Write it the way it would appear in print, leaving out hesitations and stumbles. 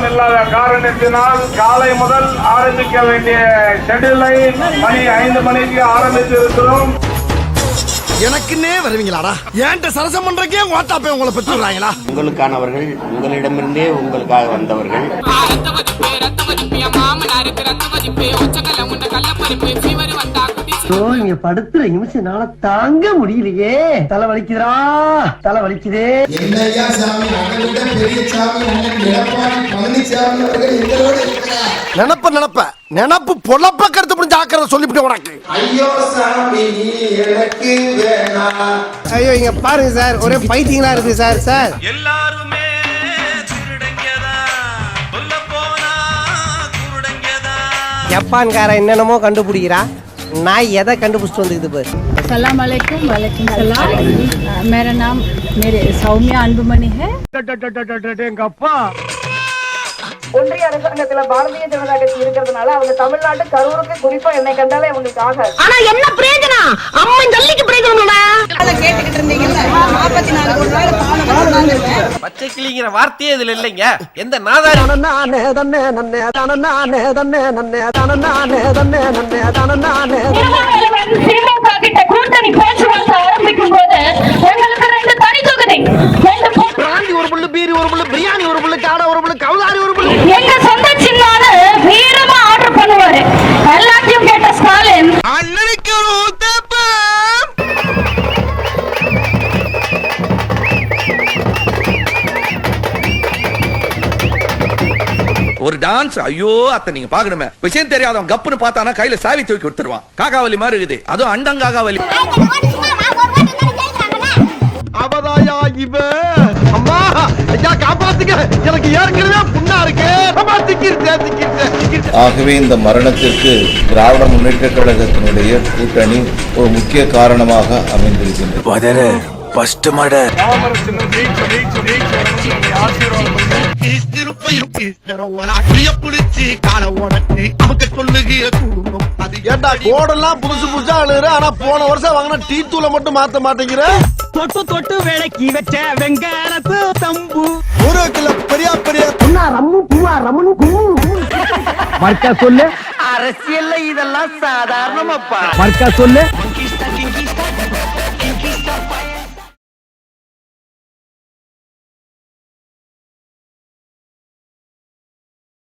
கூட்டம் இல்லாத காரணத்தினால் காலை முதல் ஆரம்பிக்க வேண்டிய ஷெட்யூலை மணி 5 மணிக்கு ஆரம்பித்து இருக்கிறோம். எனக்குன்னே வருவீங்களாடா? ஏன்ட்ட சரசம் பண்றக்கே வாட்டாப்பே உங்களை பெற்றுறாங்களா? உங்களுக்கானவர்கள், உங்களிடமிருந்தே உங்களுக்காக வந்தவர்கள். நீங்க படுத்துற நிமிஷம்னால தாங்க முடியலையே. தலை வலிக்குதுடா, தலை வலிக்குதே. என்னையா சாமி, அகலிட பெரிய சாமி எடப்பாடி பழனிசாமி அவர்கள் எங்களோடு இருக்கிறார். நினப்பு பொழப்ப கருத்து புரிஞ்சு ஆக்கிறத சொல்லிவிட்டு உனக்கு. ஐயோ சாமி எனக்கு வேணாம். ஐயோ இங்க பாருங்க சார், ஒரே பைத்தியங்களா இருக்கு சார். சார் எல்லாருமே திருடங்கதா, சொல்ல போனா குருடங்கதா. ஜப்பான்கார என்னென்னமோ கண்டுபிடிக்கிறா, நான் எதை கண்டுபிடிச்சிட்டு வந்துக்குது பாரு. अस्सलाम वालेकुम। वालेकुम सलाम। मेरा नाम सौम्या अनबुमणि है। எங்க அப்பா ஒன்றிய அரசாங்கத்துல பாரதிய ஜனதா கட்சி இருக்கிறதுனால அவங்க தமிழ்நாட்டு கரூருக்கு குறிப்பா என்னை கண்டாலே அவங்களுக்கு ஆகாது. ஆனா என்ன பிரயோஜனம்? அம்மன் ஜல்லிக்கு பிரயோஜனம். அத கேட்டுக்கிட்டு இருந்தீங்கல்ல, 44 கோடி ரூபாய் பானம் பச்சை கிளிங்கிற வார்த்தையே இதுல இல்லைங்க. எந்த நாதாரி கூட்டணி பேச்சுவார்த்தை ஆரம்பிக்கும் போது எங்களுக்கு 2 தனி தொகுதி, பிராந்தி ஒரு புல்லு, பீரி ஒரு புல்லு, பிரியாணி ஒரு புல்லு, காடை ஒரு புல்லு, கவுதாரி ஒரு புல்லு. எங்க சொந்த சின்னால வீரமா ஆர்டர் பண்ணுவாரு. எல்லாத்தையும் கேட்ட ஸ்டாலின் அண்ணனுக்கு ஒரு ஊத்தப்பம். ஒரு டான்ஸ். ஐயோ அத்த நீங்க பாக்கணுமே. விஷயம் தெரியாதவன் கப்புன்னு பார்த்தானா கையில சாவி தூக்கி கொடுத்துருவான். காகாவலி மாதிரி இருக்குது. அதுவும் அண்டங்காகாவலி. அவதாயா இவ. அம்மா ஐயா காப்பாத்துங்க, எனக்கு ஏற்கனவே புண்ணா இருக்கு. அம்மா திக்கிருச்சு. ஆகவே இந்த மரணத்திற்கு திராவிட முன்னேற்ற கழகத்தினுடைய கூட்டணி ஒரு முக்கிய காரணமாக அமைந்திருக்கின்றது. ஏண்டா கோடெல்லாம் புதுசு புதுசா அழுகுற, ஆனா போன வருஷம் வாங்கின டீ தூளை மட்டும் மாத்த மாட்டேங்கிற. தொட்டு வேலைக்கு வச்ச வெங்காரத்து தம்பு ஒரு கிலோ பெரிய மர்க்கா சொல்லு. அரசியல்ல இதெல்லாம் சாதாரணமாப்பா. மர்க்கா சொல்லு.